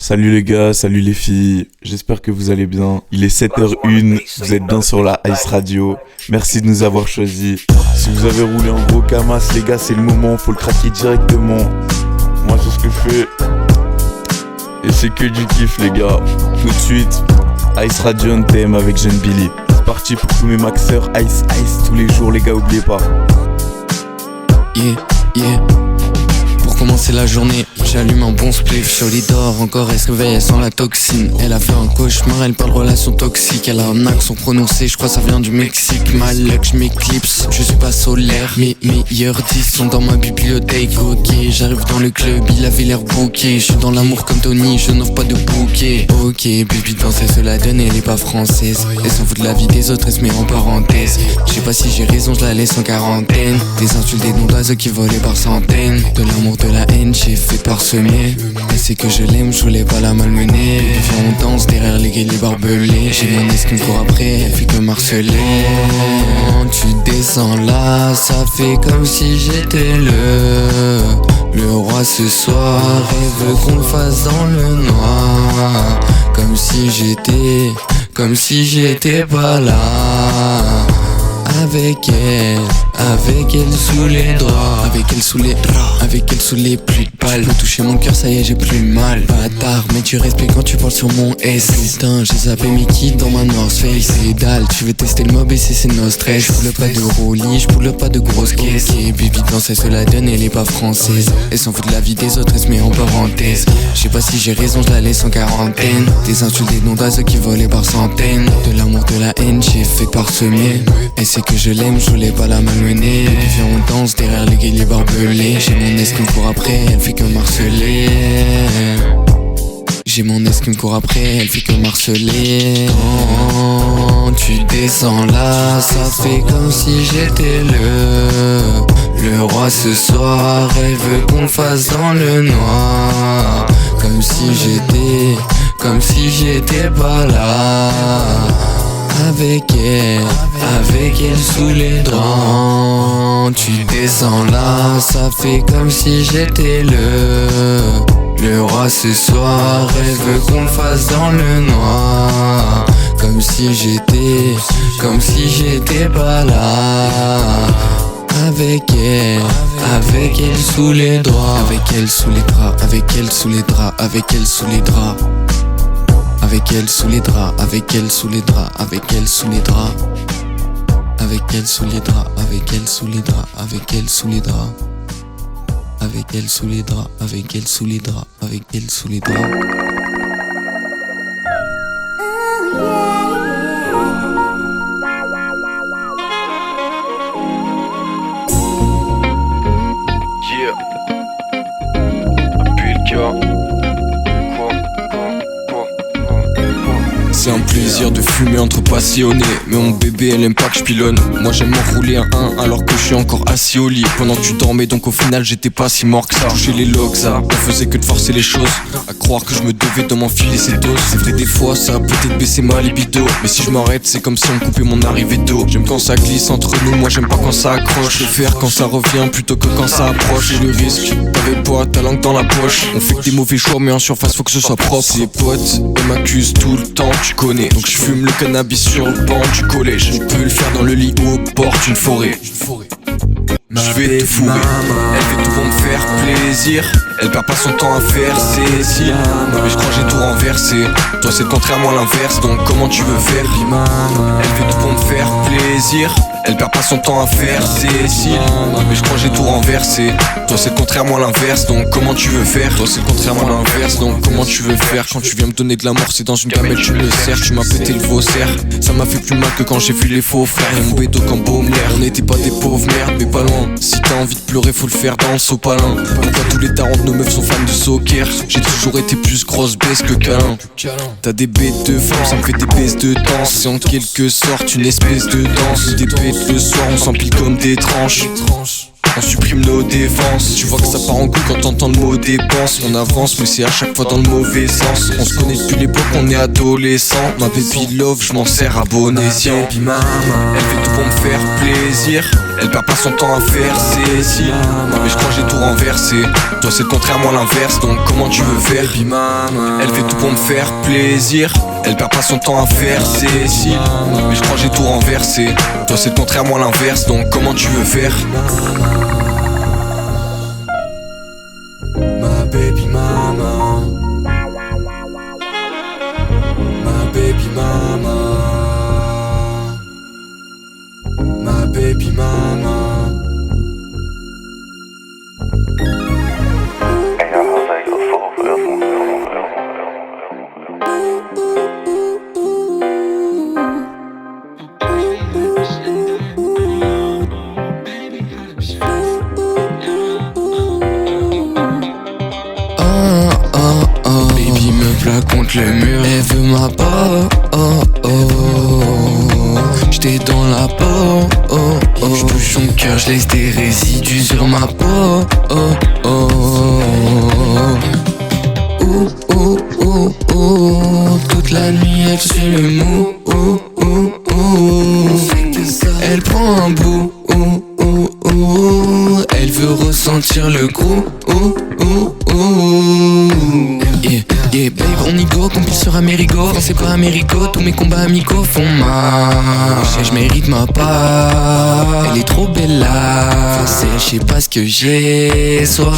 Salut les gars, salut les filles, j'espère que vous allez bien. Il est 7h01, vous êtes bien sur la Ice Radio. Merci de nous avoir choisis. Si vous avez roulé en gros camas, les gars, c'est le moment, faut le craquer directement. Moi, c'est ce que je fais. Et c'est que du kiff, les gars. Tout de suite, Ice Radio on TM avec Jeune Billy. C'est parti pour tous mes maxeurs, Ice, tous les jours, les gars, oubliez pas. Yeah. Pour commencer la journée, j'allume un bon spliff. Shorty dort encore, elle se réveille sans la toxine. Elle a fait un cauchemar, elle parle de relation toxique. Elle a un accent prononcé, je crois ça vient du Mexique. My luck, je m'éclipse, je suis pas solaire. Mes meilleurs 10 sont dans ma bibliothèque. Ok, j'arrive dans le club, il avait l'air bouqué. Je suis dans l'amour comme Tony, je n'offre pas de bouquet. Ok, baby danse, elle se la donne, elle est pas française. Elle s'en fout de la vie des autres, elle se met en parenthèse. Je sais pas si j'ai raison, je la laisse en quarantaine. Des insultes, des noms d'oiseaux qui volaient par centaines. De l'amour, de la haine, j'ai fait parsemer. Elle sait que je l'aime, je voulais pas la malmener. Viens on danse derrière les gays, les barbelés. J'ai mon ex qui me court après, elle fait que marceler. Tu descends là, ça fait comme si j'étais le roi ce soir. Elle veut qu'on le fasse dans le noir. Comme si j'étais pas là. Avec elle sous les draps. Avec elle sous les pluies de balles. Je peux toucher mon cœur, ça y est, j'ai plus mal. Bâtard, mais tu respectes quand tu parles sur mon S. Putain, j'ai zappé mes kits dans ma North Face. C'est dalle, tu veux tester le mob et c'est no stress. J'poule pas de roulis, j'poule pas de grosses caisses. Et baby danse, elle se la donne, elle est pas française. Elle s'en fout de la vie des autres, elle se met en parenthèse. Je sais pas si j'ai raison, je la laisse en quarantaine. Des insultes, des noms d'oiseaux qui volaient par centaines. De l'amour, de la haine, j'ai fait parsemer. Elle sait que je l'aime, je voulais pas la malmener. Puis viens on danse derrière les gays, les barbelés. J'ai mon ex qui me court après, elle fait que marceler. J'ai mon ex qui me court après, elle fait que marceler. Oh, tu descends là, ça fait comme si j'étais le roi ce soir. Elle veut qu'on le fasse dans le noir. Comme si j'étais pas là. Avec elle sous les draps. Tu descends là, ça fait comme si j'étais le roi ce soir. Elle veut qu'on le fasse dans le noir. Comme si j'étais pas là. Avec elle sous les draps. Avec elle sous les draps, avec elle sous les draps, avec elle sous les draps. Avec elle sous les draps, avec elle sous les draps, avec elle sous les draps. Avec elle sous les draps, avec elle sous les draps, avec elle sous les draps. Avec elle sous les draps, avec elle sous les draps, avec elle sous les draps. C'est un plaisir de fumer entre passionnés. Mais mon bébé elle aime pas que je pilonne. Moi j'aime m'enrouler un alors que je suis encore assis au lit. Pendant que tu dormais donc au final j'étais pas si mort que ça. Toucher les logs ça, on faisait que de forcer les choses. À croire que je me devais de m'enfiler ces doses. C'est vrai des fois ça a peut-être baissé ma libido. Mais si je m'arrête c'est comme si on me coupait mon arrivée d'eau. J'aime quand ça glisse entre nous, moi j'aime pas quand ça accroche. Je préfère quand ça revient plutôt que quand ça approche. Et le risque, t'avais pas ta langue dans la poche. On fait que des mauvais choix mais en surface faut que ce soit propre. Ses potes, elles m'accusent tout le temps, tu connais. Donc je fume le cannabis sur le banc du collège. On peut le faire dans le lit ou au bord d'une forêt. Je vais tout fourrer. Elle fait tout pour me faire plaisir. Elle perd pas son temps à faire ses cils. Mais je crois que j'ai tout renversé. Toi c'est le contraire, moi l'inverse. Donc comment tu veux faire? Elle fait tout pour me faire plaisir. Elle perd pas son temps à faire ses cils. Mais je crois que j'ai tout renversé. Toi c'est le contraire, moi l'inverse. Donc comment tu veux faire? Toi c'est le contraire, moi l'inverse. Donc comment tu veux faire? Quand tu viens me donner de l'amour, c'est dans une gamelle, tu me sers. Tu m'as pété le faussaire. Ça m'a fait plus mal que quand j'ai vu les faux frères. Et mon bédo comme Baumler. On n'était pas des pauvres merdes, mais pas loin. Si t'as envie de pleurer, faut le faire dans le sopalin. Pourquoi tous les darons de nos meufs sont fans de soccer? J'ai toujours été plus grosse baisse que câlin. T'as des bêtes de femme, ça me fait des baisses de danse. C'est en quelque sorte une espèce de danse. Des bêtes le soir, on s'empile comme des tranches. On supprime nos défenses. Tu vois que ça part en couille quand t'entends le mot dépense. On avance mais c'est à chaque fois dans le mauvais sens. On se connaît depuis l'époque, on est adolescent. Ma baby love, je m'en sers à bon escient. Elle fait tout pour me faire plaisir. Elle perd pas son temps à faire ses cils. Mais je crois que j'ai tout renversé. Toi c'est le contraire, moi l'inverse. Donc comment tu veux faire? Elle fait tout pour me faire plaisir. Elle perd pas son temps à faire ses cils. Mais je crois que j'ai tout renversé. Toi c'est le contraire, moi l'inverse. Donc comment tu veux faire? Ma baby mama, ma baby mama, my baby mama. Baby me plaque contre le mur, elle veut ma peau. J'étais dans la peau. J'touche son cœur, j'laisse des résidus sur ma peau. Toute la nuit elle fait le mou. Elle prend un bout. Elle veut ressentir le goût. Yeah, babe, on y go, complice sur Amerigo. C'est pas Amerigo, tous mes combats amicaux font mal. Je mérite ma part. Elle est trop belle là. Je sais pas ce que j'ai. Soit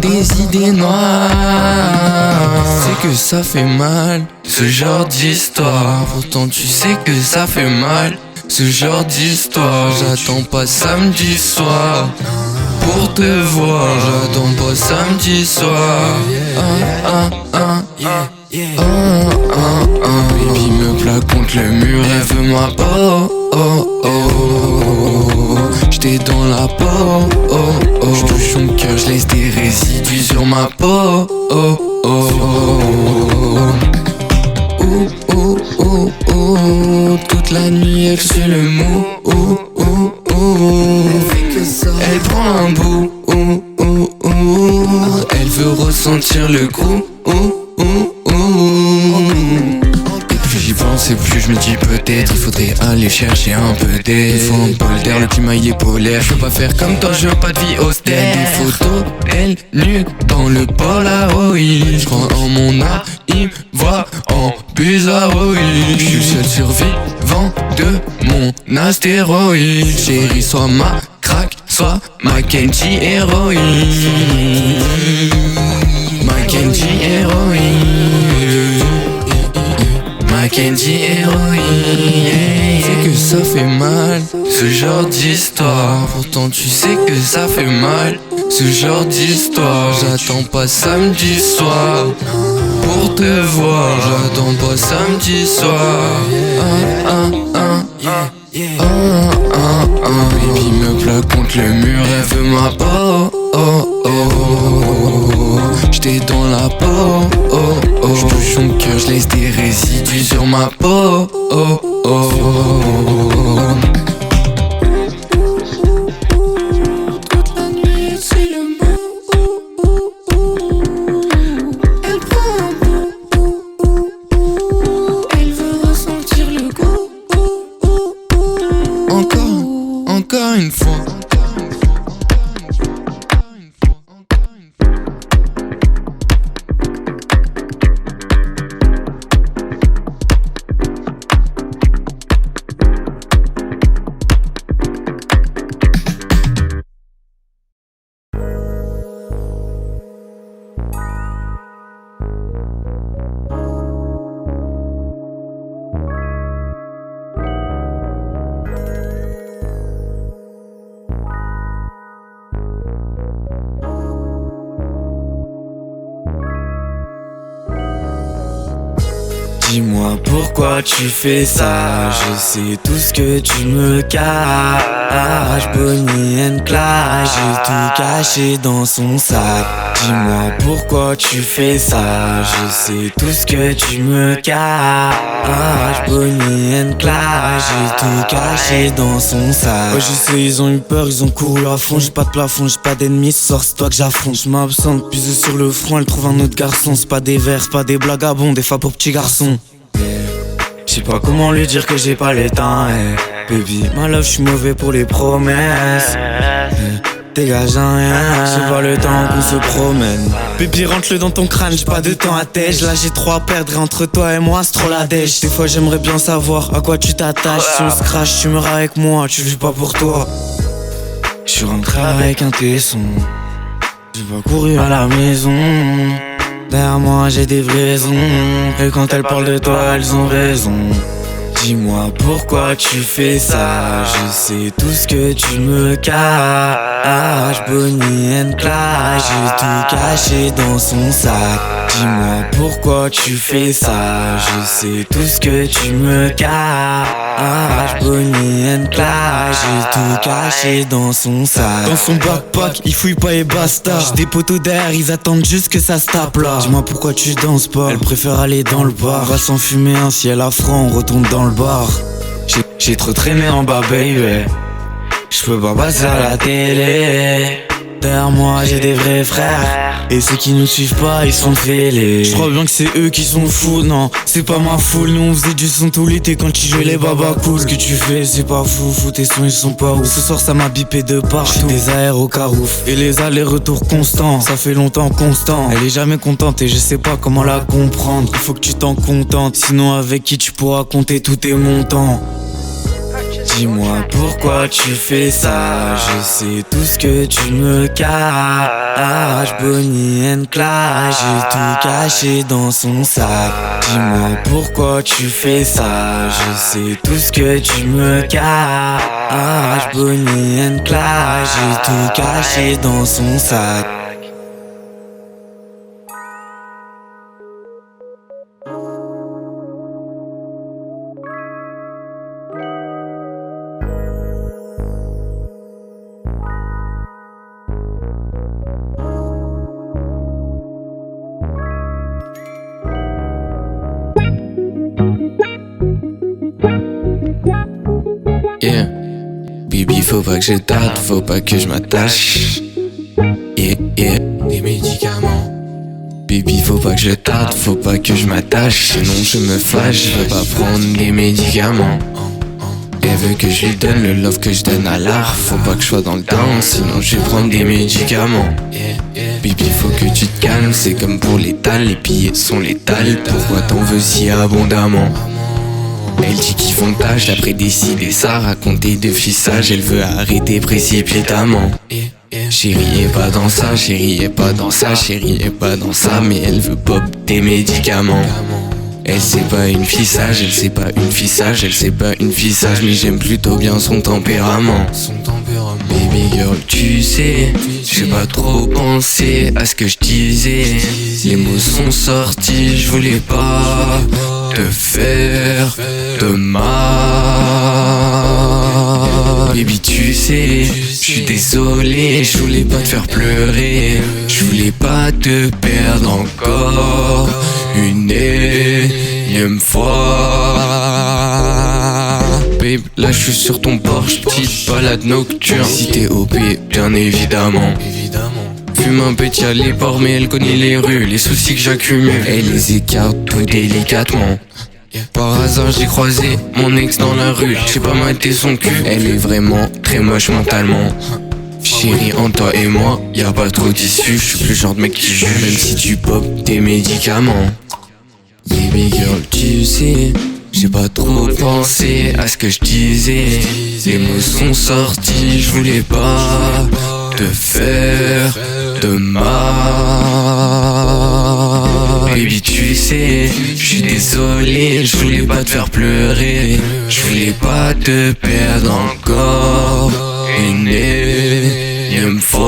des idées noires. C'est que ça fait mal, ce genre d'histoire. Pourtant tu sais que ça fait mal, ce genre d'histoire. J'attends pas samedi soir pour te voir. J'attends pas samedi soir. Baby me plaque contre le mur, elle veut ma peau. J'étais dans la peau. J'touche son cœur, j'laisse des résidus sur ma peau. Toute la nuit elle fait le mou. Elle prend un bout. Elle veut ressentir le goût. Et plus j'y pense et plus je me dis peut-être il faudrait aller chercher un peu d'aide. Il faut un bol d'air, le climat il est polaire. Je veux pas faire comme toi, je veux pas de vie austère. Des photos, elle nue dans le Polaroid. Je crois en mon art, il me voit en bizarroïde. Je suis le seul survivant de mon astéroïde. Chérie, sois ma crack, sois ma Kenji héroïne. Ma Kenji héroïne. Ma Kenji héroïne. C'est que ça fait mal, ce genre d'histoire. Pourtant tu sais que ça fait mal, ce genre d'histoire. J'attends pas samedi soir pour te voir. J'attends pas samedi soir. Baby me plaque contre le mur, elle veut ma peau. J'étais dans la peau. J'touche son cœur, j'laisse des résidus sur ma peau. Encore une fois. Dis-moi pourquoi tu fais ça. Je sais tout ce que tu me caches. Bonnie and Clyde, j'ai tout caché dans son sac. Dis-moi pourquoi tu fais ça. Je sais tout ce que tu me caches. Bonnie and Clyde, j'ai tout caché dans son sac. Ouais, je sais, ils ont eu peur, ils ont couru à fond. J'ai pas de plafond, j'ai pas d'ennemis, ce soir c'est toi que j'affronte. Je m'absente, pise sur le front, elle trouve un autre garçon. C'est pas des vers, c'est pas des blagues à bon, des fois pour petits garçons. sais pas comment lui dire que j'ai pas les temps, Baby, ma love, j'suis mauvais pour les promesses, dégage rien, c'est pas le temps qu'on se promène. Baby, rentre-le dans ton crâne, j'ai pas de temps à tèche. Là j'ai trop à perdre et entre toi et moi c'est trop la dèche. Des fois j'aimerais bien savoir à quoi tu t'attaches. Si on se crache, tu meurs avec moi, tu vis pas pour toi. J'suis rentré avec un tesson, j'ai pas couru à la maison. Derrière moi j'ai des vraies raisons, et quand elles parlent de toi elles ont raison. Dis-moi pourquoi tu fais ça, je sais tout ce que tu me caches. Bonnie and Clyde, j'ai tout caché dans son sac. Dis-moi pourquoi tu fais ça, je sais tout ce que tu me caches. Bonnie and Clyde, j'ai tout caché dans son sac. Dans son backpack, il fouille pas et basta. J'ai des poteaux derrière, ils attendent juste que ça se tape là. Dis-moi pourquoi tu danses pas, elle préfère aller dans le bar. On va s'enfumer un ciel à franc, on retourne dans le bar. J'ai trop traîné en bas baby, j'peux pas passer à la télé. Derrière moi j'ai des vrais frères, et ceux qui nous suivent pas ils sont fêlés. J'crois bien que c'est eux qui sont fous, non c'est pas ma foule. Nous on faisait du son tout l'été quand tu jouais les babas cool. Ce que tu fais c'est pas fou, tes sons ils sont pas ouf. Ce soir ça m'a bipé de partout, des aéros au carouf et les allers-retours constants. Ça fait longtemps constant, elle est jamais contente et je sais pas comment la comprendre. Il faut que tu t'en contentes, sinon avec qui tu pourras compter tous tes montants. Dis-moi pourquoi tu fais ça, je sais tout ce que tu me caches. Bonnie and Clyde, j'ai tout caché dans son sac. Dis-moi pourquoi tu fais ça, je sais tout ce que tu me caches. Bonnie and Clyde, j'ai tout caché dans son sac. Yeah, baby, faut pas que je tarde, faut pas que je m'attache. Yeah, des médicaments. Baby, faut pas que je tarde, faut pas que je m'attache. Sinon je me fâche, je veux pas prendre des médicaments. Elle veut que je lui donne le love que je donne à l'art. Faut pas que je sois dans le down, sinon je vais prendre des médicaments. Baby, faut que tu te calmes, c'est comme pour l'étal, les billets sont létales. Pourquoi t'en veux si abondamment? Elle dit qu'ils font tâche, d'après décider ça, raconter de fissage. Elle veut arrêter précipitamment. Chérie est pas dans ça, chérie est pas dans ça, chérie est pas dans ça. Mais elle veut pop des médicaments. Elle sait pas une fissage, elle sait pas une fissage, elle sait pas une fissage. Mais j'aime plutôt bien son tempérament. Baby girl, tu sais, j'ai pas trop pensé à ce que je disais. Les mots sont sortis, je voulais pas te faire de mal. Baby, tu sais, je suis désolé, je voulais pas te faire pleurer. Je voulais pas te perdre encore une énième fois. Babe, là je suis sur ton porche, petite balade nocturne. Si t'es OP, bien évidemment. Fume un petit à l'époque, mais elle connaît les rues, les soucis que j'accumule. Elle les écarte tout délicatement. Par hasard j'ai croisé mon ex dans la rue, j'ai pas maté son cul. Elle est vraiment très moche mentalement. Chérie, entre toi et moi, y'a pas trop d'issue. Je suis plus le genre de mec qui juge, même si tu pop tes médicaments. Baby girl, tu sais, j'ai pas trop pensé à ce que je disais. Les mots sont sortis, je voulais pas te faire de mal. Baby, tu sais, je suis désolé, je voulais pas te faire pleurer. Je voulais pas te perdre encore une énième fois.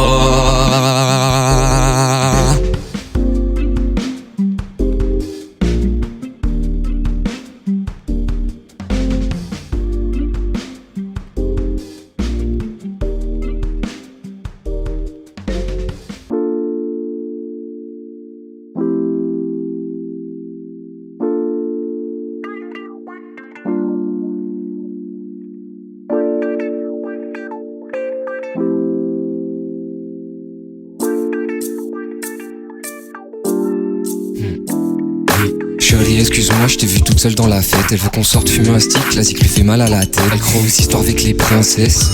Chérie, excuse-moi, je t'ai vu toute seule dans la fête. Elle veut qu'on sorte fumer un stick, la zik lui fait mal à la tête. Elle croit aux histoires avec les princesses.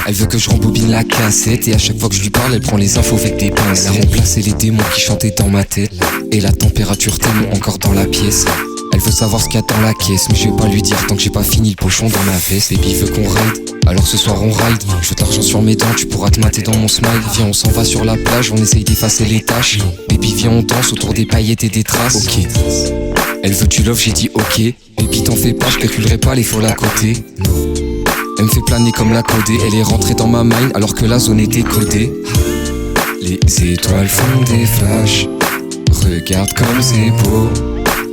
Elle veut que je rembobine la cassette. Et à chaque fois que je lui parle, elle prend les infos avec des pincettes. Elle a remplacé les démons qui chantaient dans ma tête. Et la température témoin encore dans la pièce. Elle veut savoir ce qu'il y a dans la caisse, mais je vais pas lui dire tant que j'ai pas fini le pochon dans ma veste. Baby veut qu'on ride, alors ce soir on ride. Je veux de l'argent sur mes dents, tu pourras te mater dans mon smile. Viens, on s'en va sur la plage, on essaye d'effacer les taches. Baby viens, on danse autour des paillettes et des traces. Ok. Elle veut du love, j'ai dit ok. Baby t'en fais pas, je calculerai pas les faux à côté. Elle me fait planer comme la codée. Elle est rentrée dans ma mind alors que la zone était codée. Les étoiles font des flashs. Regarde comme c'est beau.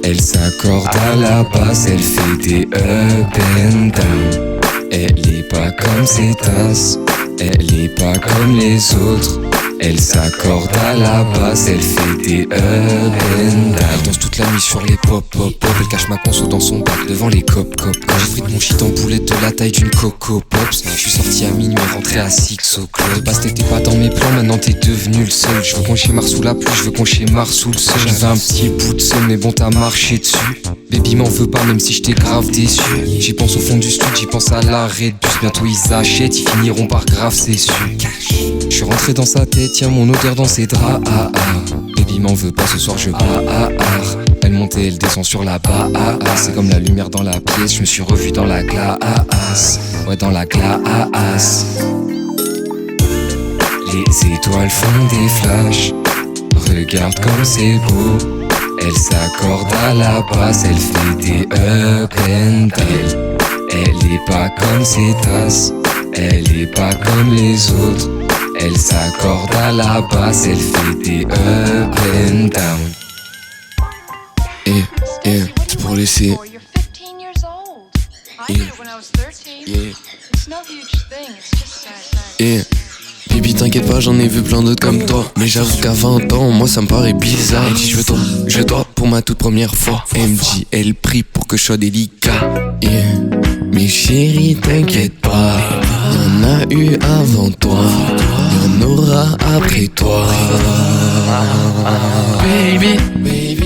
Elle s'accorde à la basse, elle fait des up and down. Elle est pas comme ses tasses, elle est pas comme les autres. Elle s'accorde à la basse, elle fait des up and down. Elle danse toute la nuit sur les pop pop pop. Elle cache ma conso dans son bac devant les cop cop. Quand j'ai frite mon shit en boulette de la taille d'une Coco Pops. Je suis sorti à minuit, rentré à 6 au club. De base t'étais pas dans mes plans, maintenant t'es devenu le seul. Je veux qu'on chez sous la pluie, je veux qu'on chez sous le sol. J'avais un petit bout de seul, mais bon t'as marché dessus. Baby m'en veux pas même si j'étais grave déçu. J'y pense au fond du studio, j'y pense à l'arrêt de bus. Bientôt ils achètent, ils finiront par grave c'est sûr. Je suis rentré dans sa tête, y'a mon odeur dans ses draps. Baby m'en veut pas ce soir, je Elle monte et elle descend sur la c'est comme la lumière dans la pièce. Je me suis revu dans la glace. Ouais dans la glace. Les étoiles font des flashs. Regarde comme c'est beau. Elle s'accorde à la basse, elle fait des up and down. Elle est pas comme ses tasses, elle est pas comme les autres. Elle s'accorde à la basse, elle fait des up and down. C'est pour laisser. Baby t'inquiète pas, j'en ai vu plein d'autres comme toi. Mais j'avoue qu'à 20 ans, moi ça me paraît bizarre. Elle dit je veux toi pour ma toute première fois. MJ, elle prie pour que je sois délicat. Mais chérie t'inquiète pas, y'en a eu avant toi, y'en aura après toi. Baby,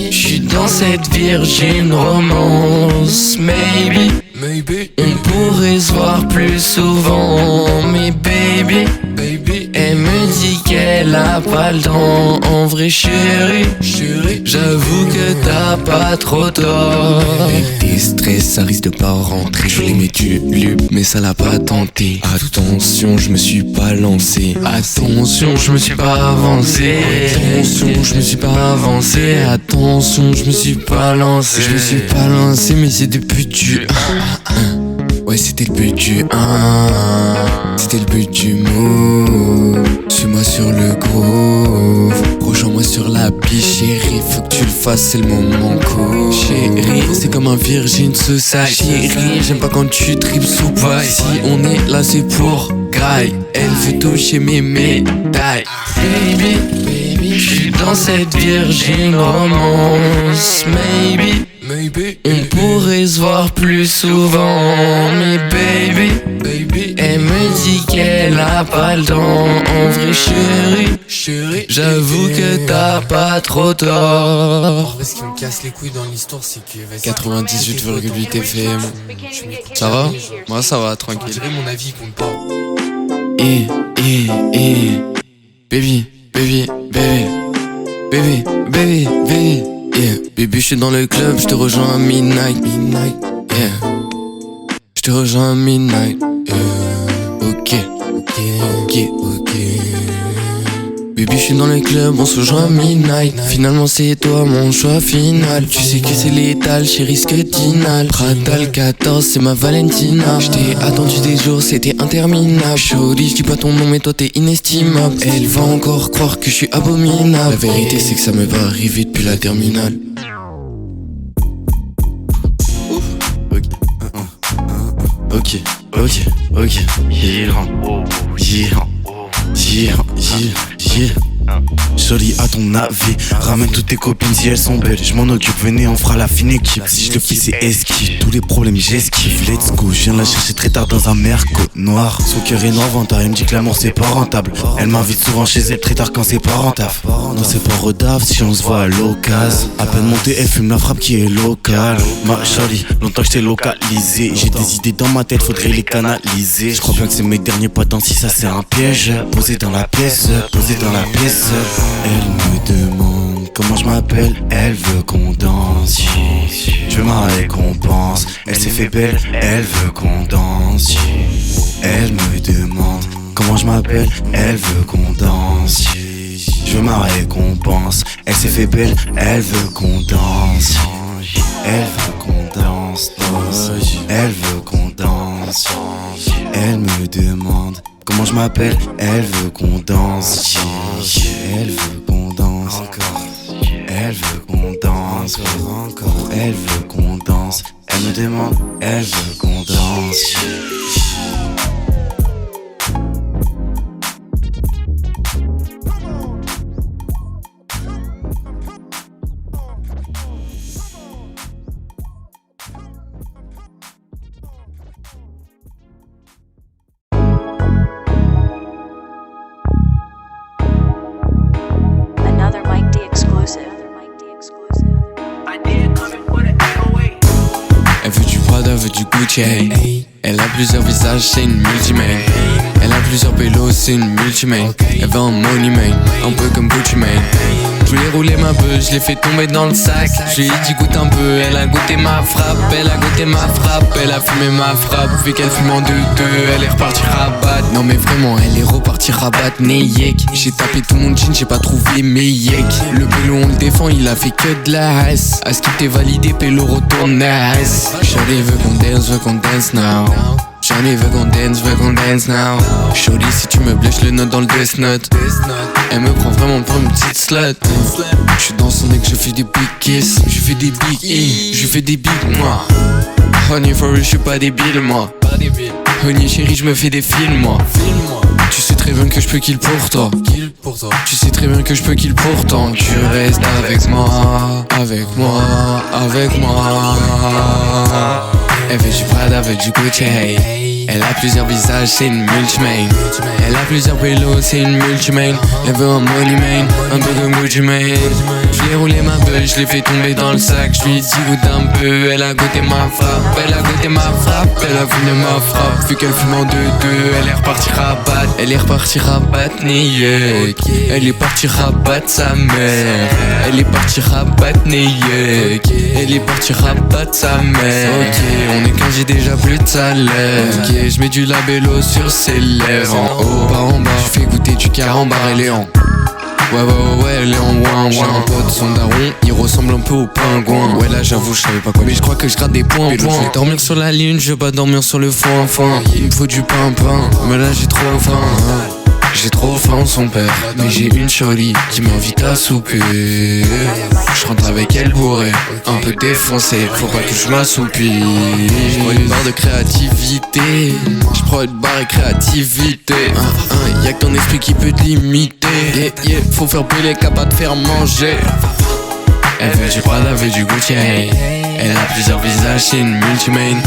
j'suis dans cette virgin romance. Maybe on pourrait se voir plus souvent. Mais baby, elle me dit qu'elle a pas le temps. En vrai chérie, j'avoue que t'as pas trop tort. Tes stress, ça risque de pas rentrer. Je voulais mes tulipes, mais ça l'a pas tenté. Attention, je me suis pas lancé. Attention, je me suis pas avancé. Attention, je me suis pas avancé. Attention, je me suis pas lancé. Je me suis pas lancé, mais c'est depuis du ouais, c'était le but du 1. C'était le but du move. Suis-moi sur le groove. Rejoins-moi sur la piste, chérie. Faut que tu le fasses, c'est le moment cool. Chérie, c'est comme un virgin society. Chérie, j'aime pas quand tu tripes sous paille. Si on est là, c'est pour graille. Elle veut toucher mes médailles. Baby, j'suis dans cette virgin romance. Maybe on pourrait se voir plus souvent. Mais baby, elle me dit qu'elle a pas le temps. En vrai chérie, j'avoue que t'as pas trop tort. Ce qui me casse les couilles dans l'histoire, c'est que 98,8 FM. Ça va? Moi ça va, tranquille. Je dirais mon avis compte pas. Baby. Yeah, baby, j'suis dans le club, j'te rejoins à midnight. Yeah, j'te rejoins à midnight. Ok. Baby, j'suis dans le club, on se rejoint à midnight. Finalement, c'est toi mon choix final. Tu sais que c'est létal, chérie, ce que t'inhales. Pradal 14, c'est ma Valentina. J't'ai attendu des jours, c'était interminable. Shorty, j'dis pas ton nom, mais toi t'es inestimable. Elle va encore croire que j'suis abominable. La vérité, c'est que ça m'est pas arrivé depuis la terminale. Ok. Yeah. Jolie à ton avis, ramène toutes tes copines si elles sont belles. Je m'en occupe, venez on fera la fine équipe. Si je le fais c'est esquive, tous les problèmes j'esquive. Let's go, je viens la chercher très tard dans un merco noir. Son cœur est noir ventard, elle me dit que l'amour c'est pas rentable. Elle m'invite souvent chez elle très tard quand c'est pas rentable. Non c'est pas redave si on se voit à l'occasion. À peine montée elle fume la frappe qui est locale. Ma jolie, longtemps que je t'ai localisé. J'ai des idées dans ma tête, faudrait les canaliser. Je crois bien que c'est mes derniers pas dans si ça c'est un piège. Posé dans la pièce, posé dans la pièce. Elle me demande comment je m'appelle, elle veut qu'on danse. Je veux ma récompense, elle s'est fait belle, elle veut qu'on danse. Elle me demande comment je m'appelle, elle veut qu'on danse. Je veux ma récompense, elle s'est fait belle, elle veut qu'on danse. Elle veut qu'on danse, elle veut qu'on danse. Elle me demande comment je m'appelle, elle veut qu'on danse. Elle veut qu'on danse encore. Elle veut qu'on danse encore. Elle veut qu'on danse. Elle me demande, elle veut qu'on danse. Elle veut du Prada, veut du Gucci. Elle a plusieurs visages, c'est une multimane. Elle a plusieurs pélos, c'est une multimane. Elle veut un money man, un peu comme Gucci Mane. Je voulais rouler ma beuh, je l'ai fait tomber dans le sac. Je lui ai dit goûte un peu, elle a goûté ma frappe. Elle a goûté ma frappe, elle a fumé ma frappe. Vu qu'elle fume en 2-2, elle est repartie rabat. Non mais vraiment, elle est repartie rabat, neyek. J'ai tapé tout mon jean, j'ai pas trouvé mes yek. Le pélo on le défend, il a fait que de la haisse. À ce qu'il t'est validé, pélo retourne à S. Shawty veut qu'on dance now. Shawty veut qu'on dance now. Shawty si tu me blesses, le note dans le Death Note. Elle me prend vraiment pour une petite slut. J'suis dans son nez que je fais des big kiss. Je fais des big in, je fais des big moi. Honey for real, j'suis pas débile moi. Honey chérie, j'me fais des films moi. Tu sais très bien que je peux kill pour toi. Tu sais très bien que je peux kill pour toi. Tu restes avec moi, avec moi, avec moi. Elle veut du Prada, veut du Gucci. Elle a plusieurs visages, c'est une multimane. Elle a plusieurs pélos, c'est une multimane. Elle veut un money man, un peu comme Gucci Mane. Je lui ai roulé ma beuh, je l'ai fait tomber dans le sac. Je lui ai dit goûte un peu, elle a goûté ma frappe. Elle a goûté ma frappe, elle a fumé ma frappe. Vu qu'elle fume en 2-2, elle est repartie rabat. Elle est repartie rabat, neyek. Elle est partie rabat sa mère. Elle est partie rabat, neyek. Elle est partie rabat sa mère. Ok, on est 15, j'ai déjà plus de salaire. Ok, je mets du labello sur ses lèvres. En haut, pas en bas, je fais goûter du carambar, elle est en. Ouais, elle est en ouin. J'ai un pote, son daron, il ressemble un peu au pingouin. Ouais, là j'avoue, je savais pas quoi, mais je crois que je gratte des points. Je vais dormir sur la lune, je veux pas dormir sur le foin. Il me faut du pain, mais là j'ai trop faim. J'ai trop faim son père, mais j'ai une jolie qui m'invite à souper. Je rentre avec elle bourrée, un peu défoncé, faut pas que je m'assoupisse. Je prends une barre de créativité, je prends une barre de créativité. Y'a que ton esprit qui peut te limiter. Faut faire brûler, capable de faire manger. Elle veut du Prada, veut du Gucci. Elle a plusieurs visages, c'est une multimane.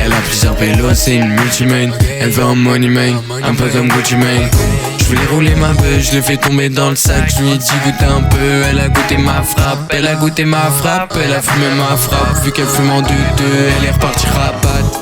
Elle a plusieurs pélos, c'est une multimane. Elle veut un money man, un peu comme Gucci Mane. Je voulais rouler ma beuh, je l'ai fait tomber dans le sac. Je lui ai dit goûte un peu, elle a goûté ma frappe. Elle a goûté ma frappe, elle a fumé ma frappe. Vu qu'elle fume en 2-2, elle est repartie rabat.